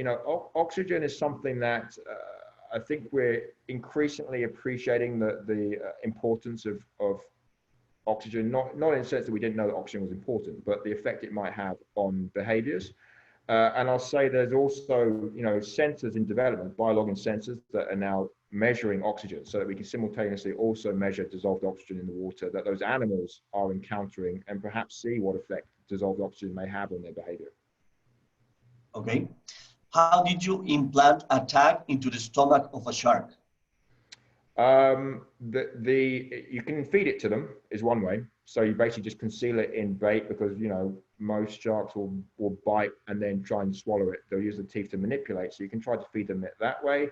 Speaker 2: oxygen is something that I think we're increasingly appreciating the importance of oxygen, not in the sense that we didn't know that oxygen was important, but the effect it might have on behaviors. And I'll say there's also, sensors in development, biologging sensors that are now measuring oxygen so that we can simultaneously also measure dissolved oxygen in the water that those animals are encountering and perhaps see what effect dissolved oxygen may have on their behavior.
Speaker 3: Okay. How did you implant a tag into the stomach of a shark?
Speaker 2: You can feed it to them is one way. So you basically just conceal it in bait because, most sharks will bite and then try and swallow it. They'll use the teeth to manipulate. So you can try to feed them it that way.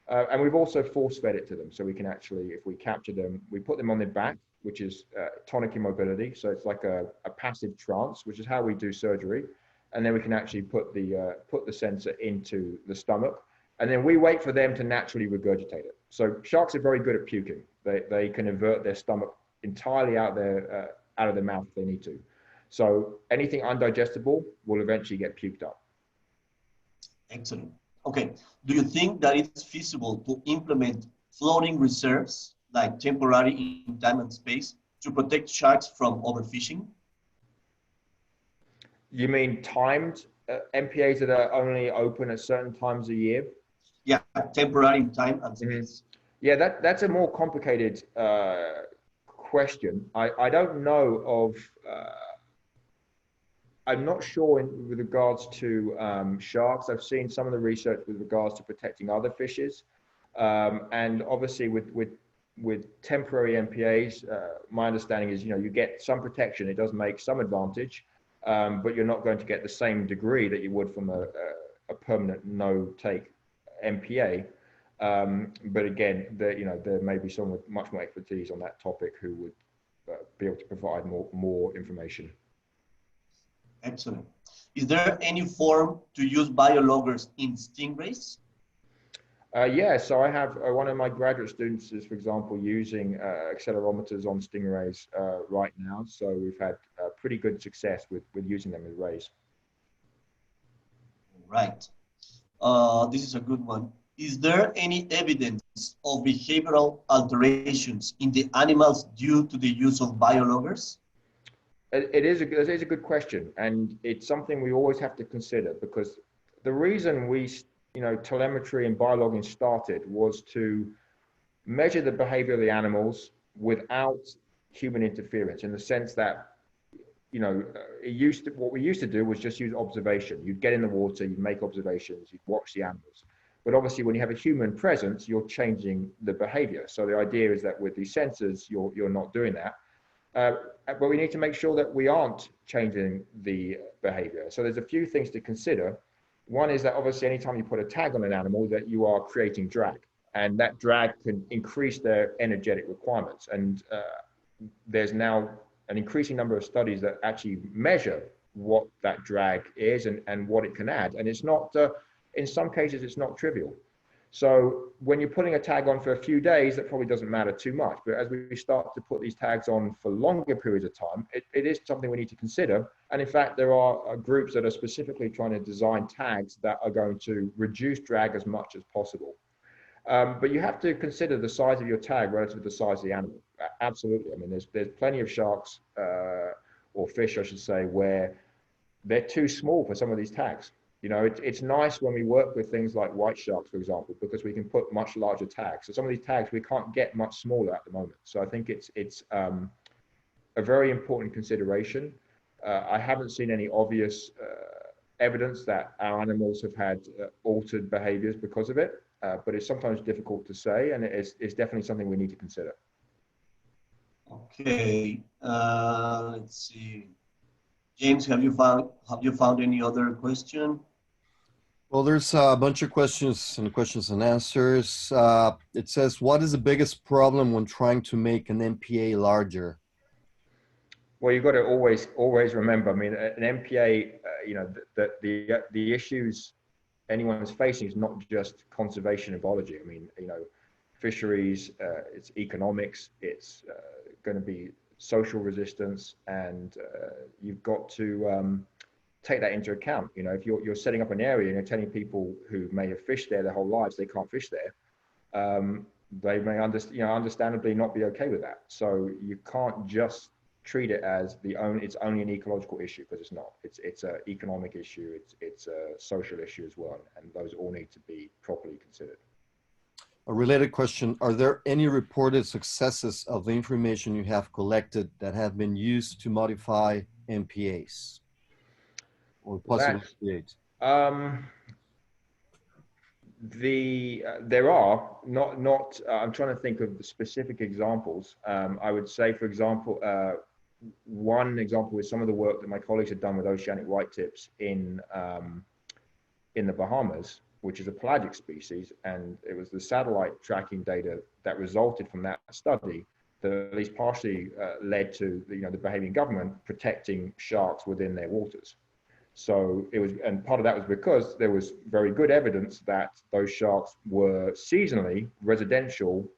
Speaker 2: And we've also force fed it to them. So we can actually, if we capture them, we put them on their back, which is tonic immobility. So it's like a passive trance, which is how we do surgery. And then we can actually put the sensor into the stomach. And then we wait for them to naturally regurgitate it. So sharks are very good at puking. They can invert their stomach entirely out of their mouth if they need to. So anything undigestible will eventually get puked up.
Speaker 3: Excellent. Okay. Do you think that it's feasible to implement floating reserves, like temporary in time and space, to protect sharks from overfishing?
Speaker 2: You mean timed MPAs that are only open at certain times a year?
Speaker 3: Yeah, temporary in time and space.
Speaker 2: Yeah, that's a more complicated question. I don't know of. I'm not sure with regards to sharks. I've seen some of the research with regards to protecting other fishes, and obviously with temporary MPAs, my understanding is you get some protection. It does make some advantage, but you're not going to get the same degree that you would from a permanent no-take MPA. But again, there may be someone with much more expertise on that topic who would be able to provide more information.
Speaker 3: Excellent. Is there any form to use biologgers in stingrays?
Speaker 2: Yeah, so I have one of my graduate students is, for example, using accelerometers on stingrays right now. So we've had pretty good success with using them as rays.
Speaker 3: Right. This is a good one. Is there any evidence of behavioral alterations in the animals due to the use of biologgers?
Speaker 2: It is a good question, and it's something we always have to consider, because the reason telemetry and biologging started was to measure the behavior of the animals without human interference, in the sense that what we used to do was just use observation. You'd get in the water, you'd make observations, you'd watch the animals. But obviously, when you have a human presence, you're changing the behavior. So the idea is that with these sensors, you're not doing that. But we need to make sure that we aren't changing the behavior. So there's a few things to consider. One is that obviously anytime you put a tag on an animal, that you are creating drag, and that drag can increase their energetic requirements. And there's now an increasing number of studies that actually measure what that drag is and what it can add. And it's not, in some cases, it's not trivial. So when you're putting a tag on for a few days, that probably doesn't matter too much. But as we start to put these tags on for longer periods of time, it is something we need to consider. And in fact, there are groups that are specifically trying to design tags that are going to reduce drag as much as possible. But you have to consider the size of your tag relative to the size of the animal. Absolutely. I mean, there's plenty of sharks or fish, I should say, where they're too small for some of these tags. It's nice when we work with things like white sharks, for example, because we can put much larger tags. So some of these tags we can't get much smaller at the moment. So I think it's a very important consideration. I haven't seen any obvious evidence that our animals have had altered behaviors because of it, but it's sometimes difficult to say, and it's definitely something we need to consider.
Speaker 3: Okay, let's see. James, have you found any other question?
Speaker 1: Well, there's a bunch of questions and answers. It says, what is the biggest problem when trying to make an MPA larger?
Speaker 2: Well, you've got to always remember. I mean, an MPA, the issues anyone's facing is not just conservation and biology. I mean, fisheries, it's economics, it's going to be social resistance, and you've got to take that into account. If you're setting up an area and you're telling people who may have fished there their whole lives they can't fish there, they may understandably not be okay with that. So you can't just treat it as it's only an ecological issue, because it's not. It's an economic issue. It's a social issue as well, and those all need to be properly considered.
Speaker 1: A related question, are there any reported successes of the information you have collected that have been used to modify MPAs or possibly create?
Speaker 2: There are not I'm trying to think of the specific examples. I would say, for example, one example is some of the work that my colleagues had done with oceanic whitetips in the Bahamas, which is a pelagic species, and it was the satellite tracking data that resulted from that study that at least partially led to the Bahamian government protecting sharks within their waters. So it was, and part of that was because there was very good evidence that those sharks were seasonally residential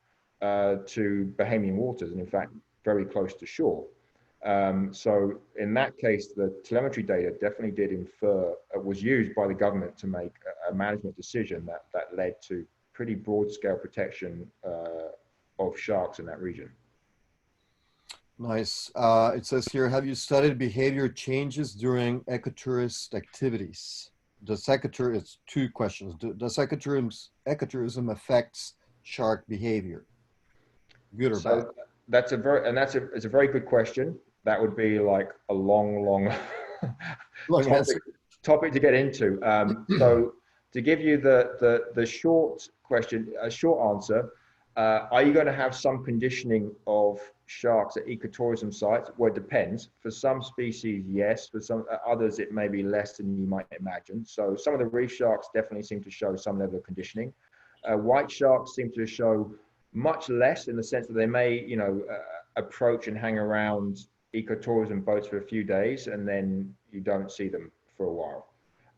Speaker 2: to Bahamian waters, and in fact very close to shore. So in that case, the telemetry data definitely did infer, was used by the government to make a management decision that led to pretty broad scale protection of sharks in that region.
Speaker 1: Nice. It says here, have you studied behavior changes during ecotourist activities? It's two questions. Does ecotourism affects shark behavior? Good or bad?
Speaker 2: It's a very good question. That would be like a long topic to get into. So to give you the short question, a short answer, are you going to have some conditioning of sharks at ecotourism sites? Well, it depends. For some species, yes. For some others, it may be less than you might imagine. So some of the reef sharks definitely seem to show some level of conditioning. White sharks seem to show much less, in the sense that they may, approach and hang around ecotourism boats for a few days, and then you don't see them for a while.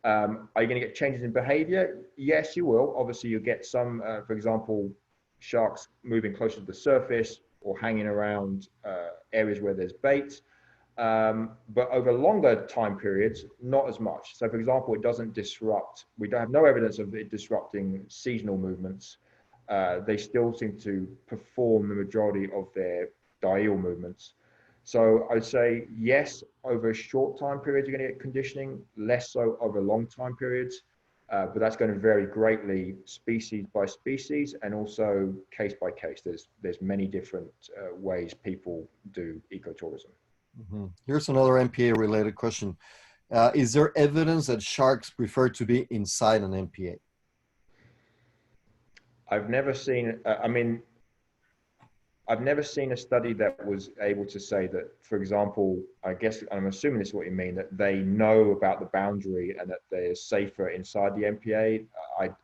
Speaker 2: Are you going to get changes in behavior? Yes, you will. Obviously, you'll get some, for example, sharks moving closer to the surface or hanging around areas where there's bait. But over longer time periods, not as much. So for example, it doesn't disrupt, we don't have no evidence of it disrupting seasonal movements. They still seem to perform the majority of their diel movements. So I'd say yes, over short time periods, you're going to get conditioning, less so over long time periods. But that's going to vary greatly species by species, and also case by case. There's many different ways people do ecotourism.
Speaker 1: Mm-hmm. Here's another MPA related question. Is there evidence that sharks prefer to be inside an MPA?
Speaker 2: I've never seen, I've never seen a study that was able to say that, for example, I guess I'm assuming this is what you mean, that they know about the boundary and that they're safer inside the MPA.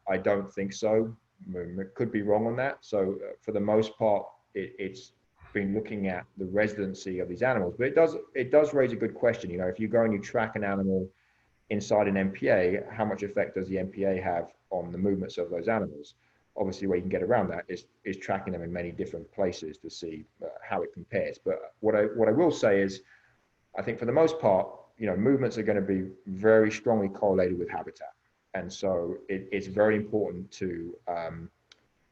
Speaker 2: I don't think so. It could be wrong on that. So for the most part, it's been looking at the residency of these animals. But it does raise a good question. If you go and you track an animal inside an MPA, how much effect does the MPA have on the movements of those animals? Obviously, where you can get around that is tracking them in many different places to see how it compares. But what I will say is, I think for the most part, movements are going to be very strongly correlated with habitat, and so it's very important to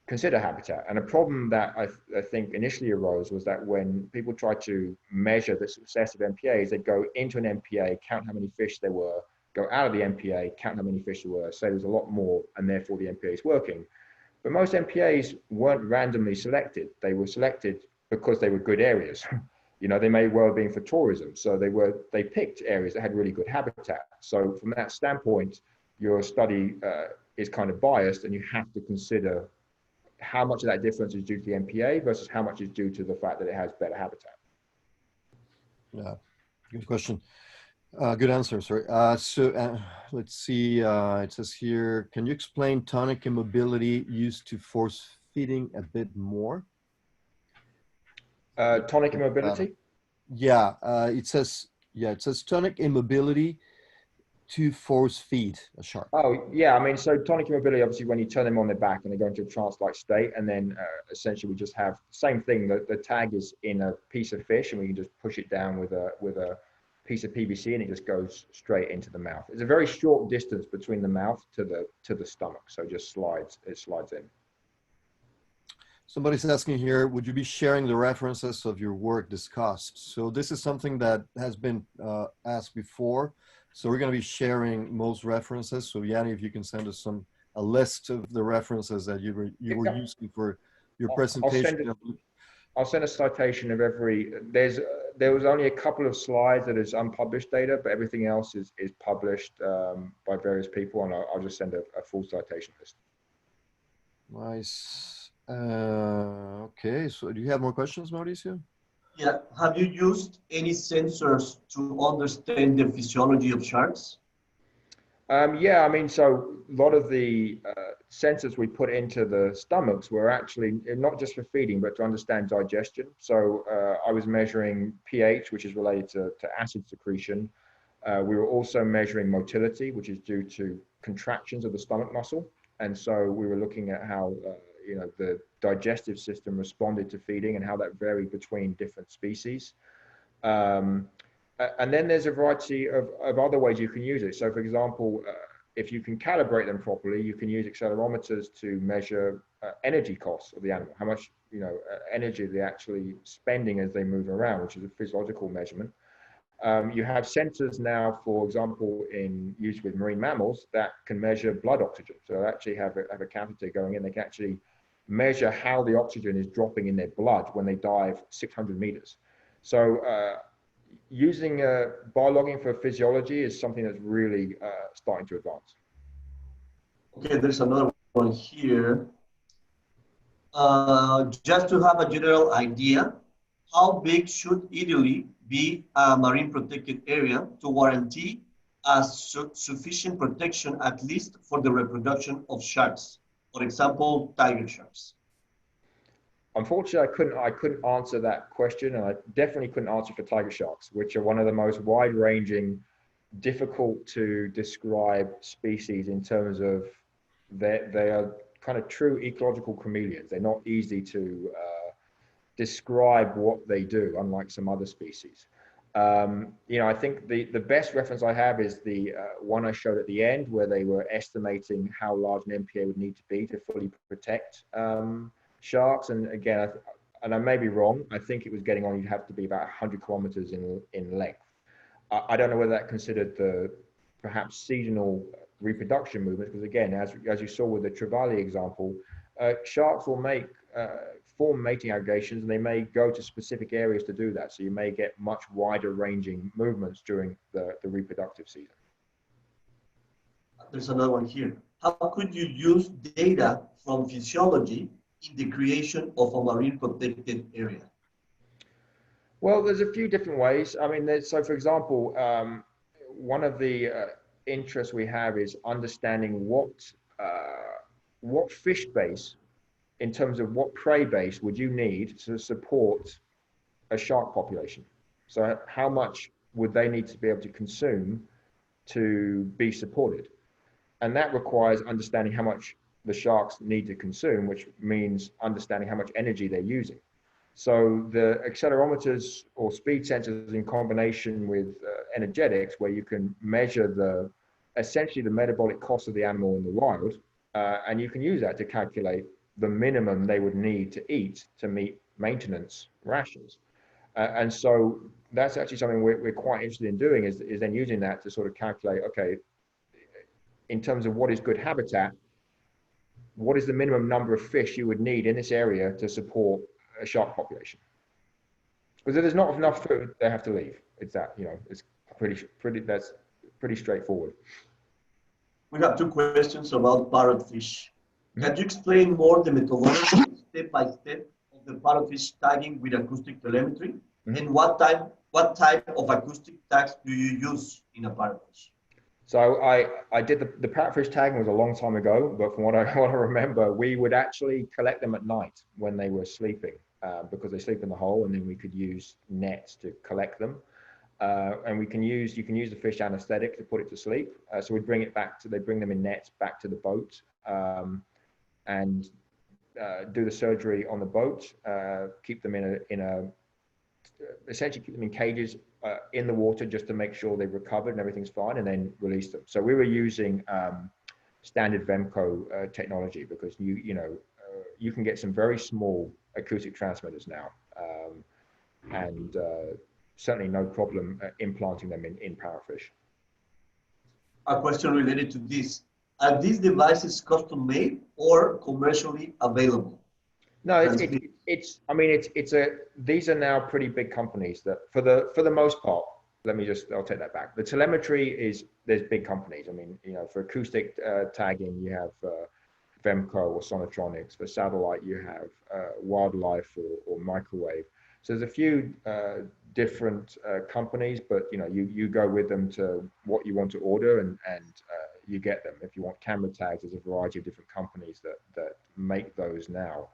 Speaker 2: consider habitat. And a problem that I think initially arose was that when people tried to measure the success of MPAs, they'd go into an MPA, count how many fish there were, go out of the MPA, count how many fish there were, say there's a lot more, and therefore the MPA is working. But most MPAs weren't randomly selected. They were selected because they were good areas. You know, they may well have been for tourism. So they picked areas that had really good habitat. So from that standpoint, your study is kind of biased, and you have to consider how much of that difference is due to the MPA versus how much is due to the fact that it has better habitat.
Speaker 1: Yeah, good question. Good answer, sorry. Let's see, it says here, can you explain tonic immobility used to force feeding a bit more?
Speaker 2: Tonic immobility?
Speaker 1: Yeah, it says tonic immobility to force feed a shark.
Speaker 2: Oh, yeah. I mean, so tonic immobility, obviously, when you turn them on their back and they go into a trance-like state, and then essentially we just have the same thing. The tag is in a piece of fish, and we can just push it down with a piece of PVC, and it just goes straight into the mouth. It's a very short distance between the mouth to the stomach, so it slides in.
Speaker 1: Somebody's asking here, would you be sharing the references of your work discussed? So this is something that has been asked before. So we're going to be sharing most references. So Yanni, if you can send us a list of the references that you were using for your presentation.
Speaker 2: I'll send a citation of every. There was only a couple of slides that is unpublished data, but everything else is published by various people, and I'll just send a full citation list.
Speaker 1: Nice. Okay, so do you have more questions, Mauricio?
Speaker 3: Yeah, have you used any sensors to understand the physiology of sharks?
Speaker 2: Yeah, I mean, so a lot of the sensors we put into the stomachs were actually not just for feeding, but to understand digestion. So I was measuring pH, which is related to acid secretion. We were also measuring motility, which is due to contractions of the stomach muscle. And so we were looking at how the digestive system responded to feeding and how that varied between different species. And then there's a variety of other ways you can use it. So for example, if you can calibrate them properly, you can use accelerometers to measure energy costs of the animal, how much energy they're actually spending as they move around, which is a physiological measurement. You have sensors now, for example, used with marine mammals that can measure blood oxygen. So they actually have a catheter going in. They can actually measure how the oxygen is dropping in their blood when they dive 600 meters. So using biologging for physiology is something that's really starting to advance.
Speaker 3: Okay, there's another one here. Just to have a general idea, how big should ideally be a marine protected area to warranty sufficient protection, at least for the reproduction of sharks? For example, tiger sharks.
Speaker 2: Unfortunately, I couldn't answer that question, and I definitely couldn't answer for tiger sharks, which are one of the most wide-ranging, difficult to describe species in terms of they are kind of true ecological chameleons. They're not easy to describe what they do, unlike some other species. I think the best reference I have is the one I showed at the end, where they were estimating how large an MPA would need to be to fully protect sharks. And again, I may be wrong, I think it was getting on, you'd have to be about 100 kilometers in length. I don't know whether that considered the perhaps seasonal reproduction movements, because again, as you saw with the trevally example, sharks will form mating aggregations, and they may go to specific areas to do that. So you may get much wider ranging movements during the reproductive season.
Speaker 3: There's another one here. How could you use data from physiology in the creation of a marine protected area?
Speaker 2: Well, there's a few different ways. I mean, so for example, one of the interests we have is understanding what fish base, in terms of what prey base would you need to support a shark population. So how much would they need to be able to consume to be supported? And that requires understanding how much the sharks need to consume, which means understanding how much energy they're using. So the accelerometers or speed sensors in combination with energetics, where you can measure essentially the metabolic cost of the animal in the wild, and you can use that to calculate the minimum they would need to eat to meet maintenance rations. And so that's actually something we're quite interested in doing, is then using that to sort of calculate, okay, in terms of what is good habitat, what is the minimum number of fish you would need in this area to support a shark population? Because if there's not enough food, they have to leave. It's that, you know, it's that's pretty straightforward.
Speaker 3: We have two questions about parrotfish.
Speaker 2: Mhm.
Speaker 3: Can you explain more the methodology, step by step, of the parrotfish tagging with acoustic telemetry?
Speaker 2: Mhm.
Speaker 3: And what type of acoustic tags do you use in a parrotfish?
Speaker 2: So I did the parrotfish tagging was a long time ago, but from what I what I remember, we would actually collect them at night when they were sleeping, because they sleep in the hole, and then we could use nets to collect them. And you can use the fish anesthetic to put it to sleep. So we'd bring it back to, they bring them in nets back to the boat, and do the surgery on the boat, keep them in a essentially keep them in cages in the water just to make sure they've recovered and everything's fine, and then release them. So we were using standard Vemco technology, because you can get some very small acoustic transmitters now, and certainly no problem implanting them in parrotfish.
Speaker 3: A question related to this. Are these devices custom made or commercially available?
Speaker 2: No, I mean, these are now pretty big companies that for the most part, I'll take that back. The telemetry there's big companies. I mean, you know, for acoustic tagging, you have Vemco or Sonotronics. For satellite, you have Wildlife or Microwave. So there's a few different companies, but you know, you go with them to what you want to order, and you get them. If you want camera tags, there's a variety of different companies that make those now.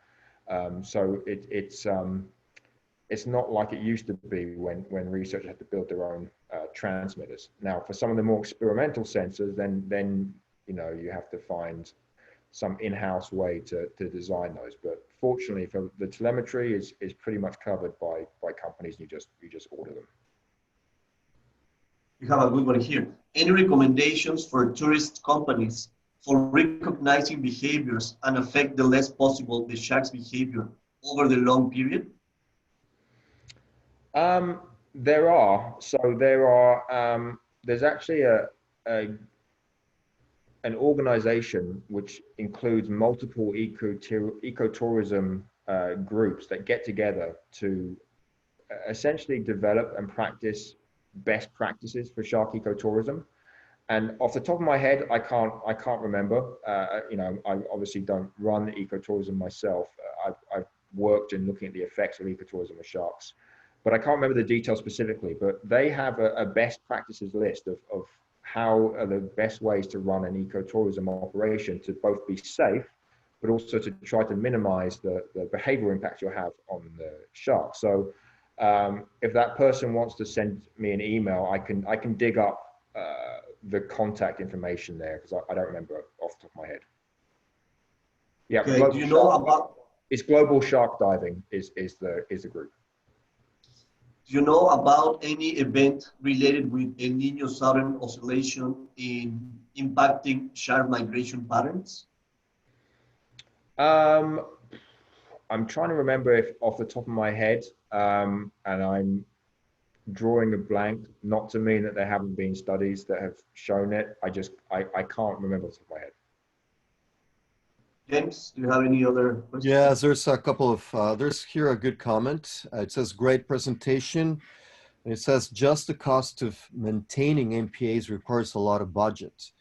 Speaker 2: So it's not like it used to be when researchers had to build their own transmitters. Now, for some of the more experimental sensors, then you know, you have to find some in-house way to design those. But fortunately, for the telemetry is pretty much covered by companies, and you just order them.
Speaker 3: We have a good one here. Any recommendations for tourist companies for recognizing behaviors and affect the less possible the shark's behavior over the long period?
Speaker 2: There's actually an organization which includes multiple ecotourism groups that get together to essentially develop and practice best practices for shark ecotourism. And off the top of my head, I can't remember. You know, I obviously don't run ecotourism myself. I've worked in looking at the effects of ecotourism with sharks, but I can't remember the details specifically. But they have a best practices list of how are the best ways to run an ecotourism operation to both be safe, but also to try to minimize the behavioral impact you'll have on the shark. So if that person wants to send me an email, I can dig up the contact information there, because I don't remember off the top of my head. Yeah,
Speaker 3: okay. Do you know about?
Speaker 2: It's Global Shark Diving is the group.
Speaker 3: Do you know about any event related with El Niño Southern Oscillation in impacting shark migration patterns?
Speaker 2: I'm trying to remember if off the top of my head, and I'm drawing a blank, not to mean that there haven't been studies that have shown it. I can't remember off the top of my head.
Speaker 3: James, do you have any other questions?
Speaker 1: Yes, there's a couple of, there's here a good comment. It says, great presentation. And it says, just the cost of maintaining MPAs requires a lot of budget.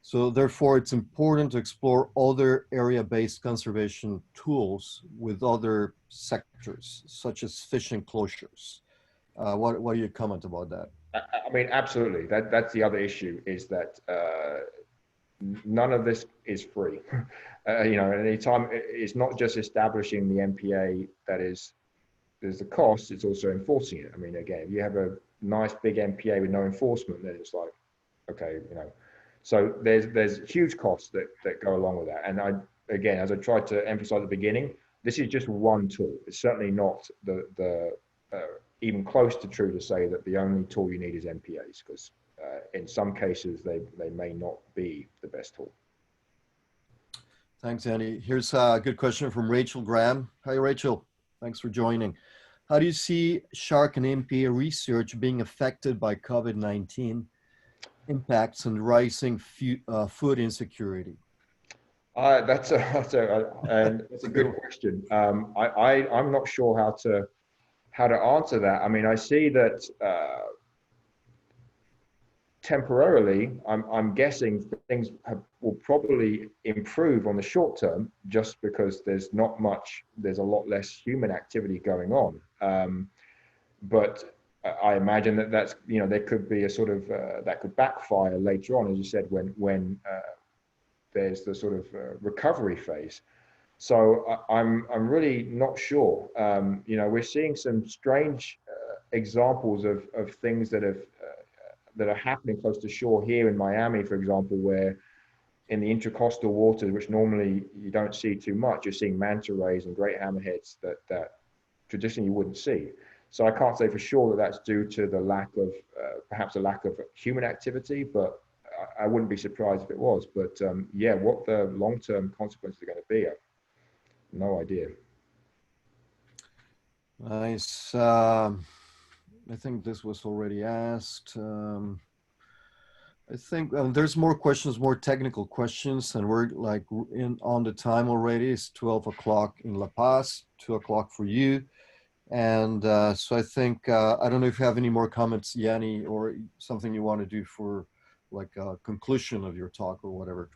Speaker 1: So therefore, it's important to explore other area-based conservation tools with other sectors, such as fish enclosures. What do you comment about that?
Speaker 2: I mean, absolutely. That's the other issue, is that none of this is free. You know, at any time, it's not just establishing the MPA there's the cost, it's also enforcing it. I mean, again, if you have a nice big MPA with no enforcement, then it's like, okay, you know. So there's huge costs that go along with that. And again, as I tried to emphasize at the beginning, this is just one tool. It's certainly not even close to true to say that the only tool you need is MPAs, because in some cases they may not be the best tool.
Speaker 1: Thanks, Andy. Here's a good question from Rachel Graham. Hi, Rachel. Thanks for joining. How do you see shark and MPA research being affected by COVID-19 impacts and rising food insecurity?
Speaker 2: That's a good question. I'm not sure how to how to answer that. I mean, I see that temporarily, I'm guessing things will probably improve on the short term, just because there's a lot less human activity going on. But I imagine that there could be a sort of that could backfire later on, as you said, when there's the sort of recovery phase. So I'm really not sure. We're seeing some strange examples of things that are happening close to shore here in Miami, for example, where in the intercoastal waters, which normally you don't see too much, you're seeing manta rays and great hammerheads that traditionally you wouldn't see. So I can't say for sure that that's due to the perhaps a lack of human activity, but I wouldn't be surprised if it was. But yeah, what the long-term consequences are going to be, I have no idea.
Speaker 1: Nice. I think this was already asked. I think there's more questions, more technical questions, and we're like on the time already. It's 12 o'clock in La Paz, 2 o'clock for you. And so I think, I don't know if you have any more comments, Yanni, or something you want to do for like a conclusion of your talk or whatever.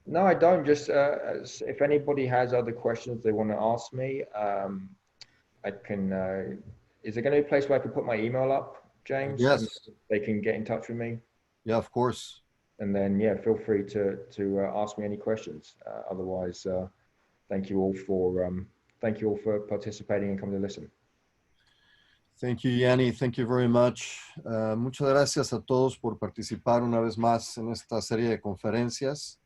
Speaker 2: No, I don't. Just if anybody has other questions they want to ask me, I can. Is there going to be a place where I can put my email up, James?
Speaker 1: Yes.
Speaker 2: And they can get in touch with me.
Speaker 1: Yeah, of course.
Speaker 2: And then, yeah, feel free to ask me any questions. Otherwise, thank you all for participating and coming to listen.
Speaker 1: Thank you, Yanni. Thank you very much. Muchas gracias a todos por participar una vez más en esta serie de conferencias.